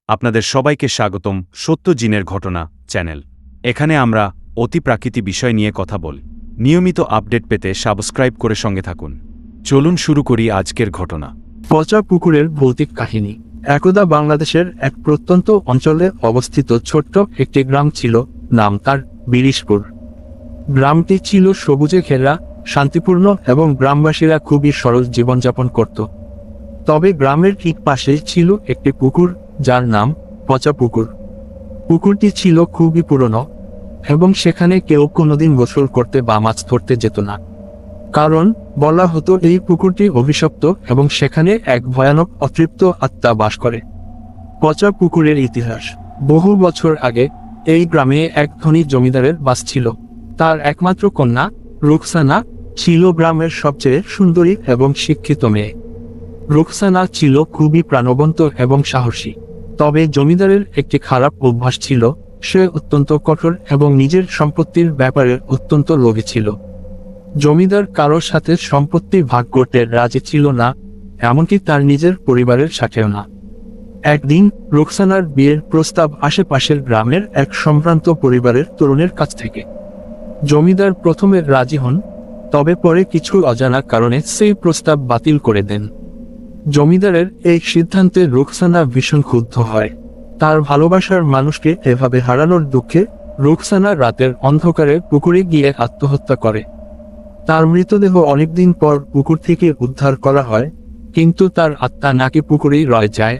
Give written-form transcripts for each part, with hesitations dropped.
আপনাদের সবাইকে স্বাগতম সত্য জিনের ঘটনা চ্যানেল। এখানে আমরা অতি প্রাকৃতিক বিষয় নিয়ে কথা বলি। নিয়মিত আপডেট পেতে সাবস্ক্রাইব করে সঙ্গে থাকুন। চলুন শুরু করি আজকের ঘটনা। পচা পুকুরের ভৌতিক কাহিনী। একদা বাংলাদেশের এক প্রত্যন্ত অঞ্চলে অবস্থিত ছোট্ট একটি গ্রাম ছিল, নাম তার বিরিশপুর। গ্রামটি ছিল সবুজে ঘেরা, শান্তিপূর্ণ এবং গ্রামবাসীরা খুবই সরল জীবনযাপন করত। তবে গ্রামের ঠিক পাশেই ছিল একটি পুকুর, যার নাম পচা পুকুর। পুকুরটি ছিল খুবই পুরনো এবং সেখানে কেউ কোনোদিন গোসল করতে বা মাছ ধরতে যেত না, কারণ বলা হতো এই পুকুরটি অভিশপ্ত এবং সেখানে এক ভয়ানক অতৃপ্ত আত্মা বাস করে। পচা পুকুরের ইতিহাস। বহু বছর আগে এই গ্রামে এক ধনী জমিদারের বাস ছিল। তার একমাত্র কন্যা রুকসানা ছিল গ্রামের সবচেয়ে সুন্দরী এবং শিক্ষিত মেয়ে। রুকসানা ছিল খুবই প্রাণবন্ত এবং সাহসী। তবে জমিদারের একটি খারাপ অভ্যাস ছিল, সে অত্যন্ত কঠোর এবং নিজের সম্পত্তির ব্যাপারে অত্যন্ত লোভী ছিল। জমিদার কারোর সাথে সম্পত্তি ভাগ করতে রাজি ছিল না, এমনকি তার নিজের পরিবারের সাথেও না। একদিন রুকসানার বিয়ের প্রস্তাব আশেপাশের গ্রামের এক সম্ভ্রান্ত পরিবারের তরুণের কাছ থেকে। জমিদার প্রথমে রাজি হন, তবে পরে কিছু অজানা কারণে সেই প্রস্তাব বাতিল করে দেন। জমিদারের এই সিদ্ধান্তে রুকসানা ভীষণ ক্ষুব্ধ হয়। তার ভালোবাসার মানুষকে এভাবে হারানোর দুঃখে রুকসানা রাতের অন্ধকারে পুকুরে গিয়ে আত্মহত্যা করে। তার মৃতদেহ অনেকদিন পর পুকুর থেকে উদ্ধার করা হয়, কিন্তু তার আত্মা নাকি পুকুরেই রয়ে যায়,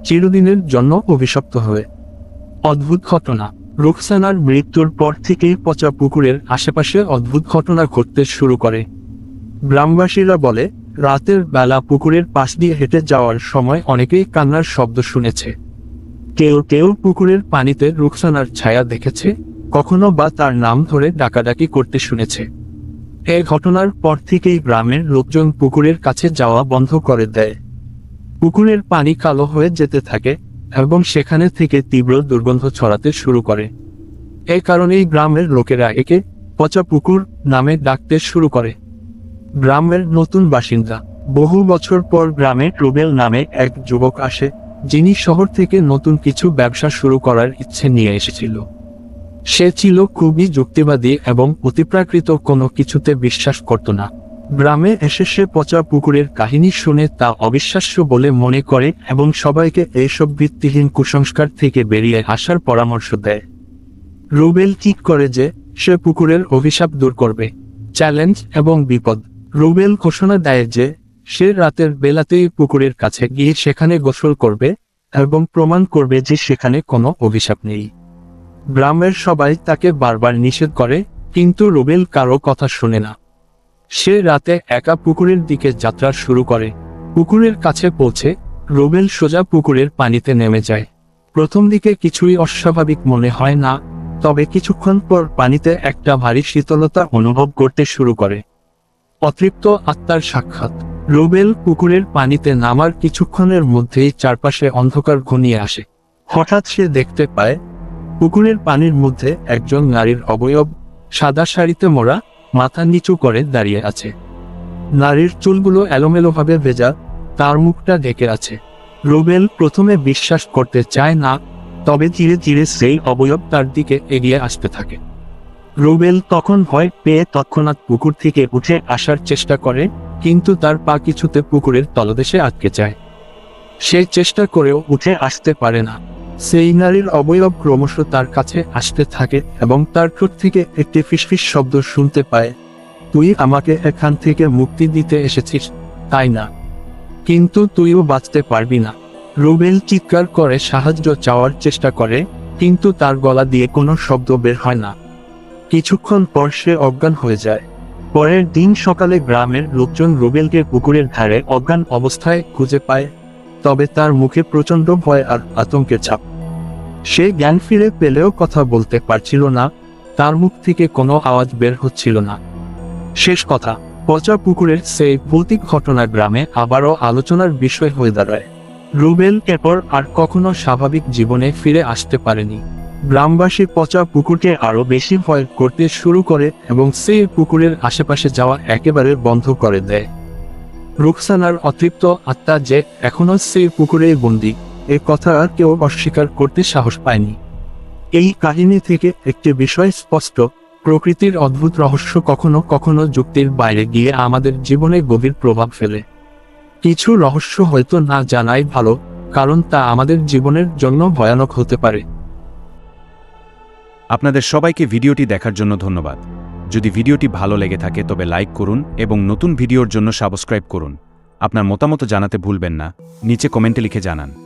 চিরদিনের জন্য অভিশপ্ত হয়ে। অদ্ভুত ঘটনা। রুকসানার মৃত্যুর পর থেকেই পচা পুকুরের আশেপাশে অদ্ভুত ঘটনা ঘটতে শুরু করে। গ্রামবাসীরা বলে, রাতের বেলা পুকুরের পাশ দিয়ে হেঁটে যাওয়ার সময় অনেকেই কান্নার শব্দ শুনেছে। কেউ কেউ পুকুরের পানিতে রুকসানার ছায়া দেখেছে, কখনো বা তার নাম ধরে ডাকাডাকি করতে শুনেছে। এই ঘটনার পর থেকেই গ্রামের লোকজন পুকুরের কাছে যাওয়া বন্ধ করে দেয়। পুকুরের পানি কালো হয়ে যেতে থাকে এবং সেখানে থেকে তীব্র দুর্গন্ধ ছড়াতে শুরু করে। এই কারণেই গ্রামের লোকেরা একে পচা পুকুর নামে ডাকতে শুরু করে। গ্রামের নতুন বাসিন্দা। বহু বছর পর গ্রামে রুবেল নামে এক যুবক আসে, যিনি শহর থেকে নতুন কিছু ব্যবসা শুরু করার ইচ্ছে নিয়ে এসেছিল। সে ছিল খুবই যুক্তিবাদী এবং অতিপ্রাকৃত কোনো কিছুতে বিশ্বাস করত না। গ্রামে এসে সে পচা পুকুরের কাহিনী শুনে তা অবিশ্বাস্য বলে মনে করে এবং সবাইকে এইসব ভিত্তিহীন কুসংস্কার থেকে বেরিয়ে আসার পরামর্শ দেয়। রুবেল ঠিক করে যে সে পুকুরের অভিশাপ দূর করবে। চ্যালেঞ্জ এবং বিপদ। রুবেল ঘোষণা দেয় যে সে রাতের বেলাতেই পুকুরের কাছে গিয়ে সেখানে গোসল করবে এবং প্রমাণ করবে যে সেখানে কোনো অভিশাপ নেই। গ্রামের সবাই তাকে বারবার নিষেধ করে, কিন্তু রুবেল কারো কথা শুনে না। সে রাতে একা পুকুরের দিকে যাত্রা শুরু করে। পুকুরের কাছে পৌঁছে রুবেল সোজা পুকুরের পানিতে নেমে যায়। প্রথম দিকে কিছুই অস্বাভাবিক মনে হয় না, তবে কিছুক্ষণ পর পানিতে একটা ভারী শীতলতা অনুভব করতে শুরু করে। অতৃপ্ত আত্মার সাক্ষাৎ। রুবেল পুকুরের পানিতে নামার কিছুক্ষণের মধ্যেই চারপাশে অন্ধকার ঘনিয়ে আসে। হঠাৎ সে দেখতে পায় পুকুরের পানির মধ্যে একজন নারীর অবয়ব, সাদা শাড়িতে মোড়া, মাথা নিচু করে দাঁড়িয়ে আছে। নারীর চুলগুলো এলোমেলোভাবে ভেজা, তার মুখটা ঢেকে আছে। রুবেল প্রথমে বিশ্বাস করতে চায় না, তবে ধীরে ধীরে সেই অবয়ব তার দিকে এগিয়ে আসতে থাকে। রুবেল তখন ভয় পেয়ে তৎক্ষণাৎ পুকুর থেকে উঠে আসার চেষ্টা করে, কিন্তু তার পা কিছুতে পুকুরের তলদেশে আটকে যায়। সে চেষ্টা করেও উঠে আসতে পারে না। সেই নারীর অবয়ব ক্রমশ তার কাছে আসতে থাকে এবং তার ঠোঁট থেকে একটি ফিসফিস শব্দ শুনতে পায়, তুই আমাকে এখান থেকে মুক্তি দিতে এসেছিস, তাই না? কিন্তু তুইও বাঁচতে পারবি না। রুবেল চিৎকার করে সাহায্য চাওয়ার চেষ্টা করে, কিন্তু তার গলা দিয়ে কোনো শব্দ বের হয় না। কিছুক্ষণ পর সে অজ্ঞান হয়ে যায়। পরের দিন সকালে গ্রামের লোকজন রুবেলকে পুকুরের ধারে অজ্ঞান অবস্থায় খুঁজে পায়, তবে তার মুখে প্রচণ্ড ভয় আর আতঙ্কের ছাপ। সে জ্ঞান ফিরে পেলেও কথা বলতে পারছিল না, তার মুখ থেকে কোনো আওয়াজ বের হচ্ছিল না। শেষ কথা, পচা পুকুরের সেই ভৌতিক ঘটনা গ্রামে আবারও আলোচনার বিষয় হয়ে দাঁড়ায়। রুবেল এরপর আর কখনো স্বাভাবিক জীবনে ফিরে আসতে পারেনি। গ্রামবাসী পচা পুকুরকে আরো বেশি ভয় করতে শুরু করে এবং সেই পুকুরের আশেপাশে যাওয়া একেবারে বন্ধ করে দেয়। রুকসানার অতৃপ্ত আত্মা যে এখনো সেই পুকুরেই বন্দী, এ কথা আর কেউ অস্বীকার করতে সাহস পায়নি। এই কাহিনী থেকে একটি বিষয় স্পষ্ট, প্রকৃতির অদ্ভুত রহস্য কখনো কখনো যুক্তির বাইরে গিয়ে আমাদের জীবনে গভীর প্রভাব ফেলে। কিছু রহস্য হয়তো না জানাই ভালো, কারণ তা আমাদের জীবনের জন্য ভয়ানক হতে পারে। আপনাদের সবাইকে ভিডিওটি দেখার জন্য ধন্যবাদ। যদি ভিডিওটি ভালো লেগে থাকে তবে লাইক করুন এবং নতুন ভিডিওর জন্য সাবস্ক্রাইব করুন। আপনার মতামত জানাতে ভুলবেন না, নিচে কমেন্টে লিখে জানান।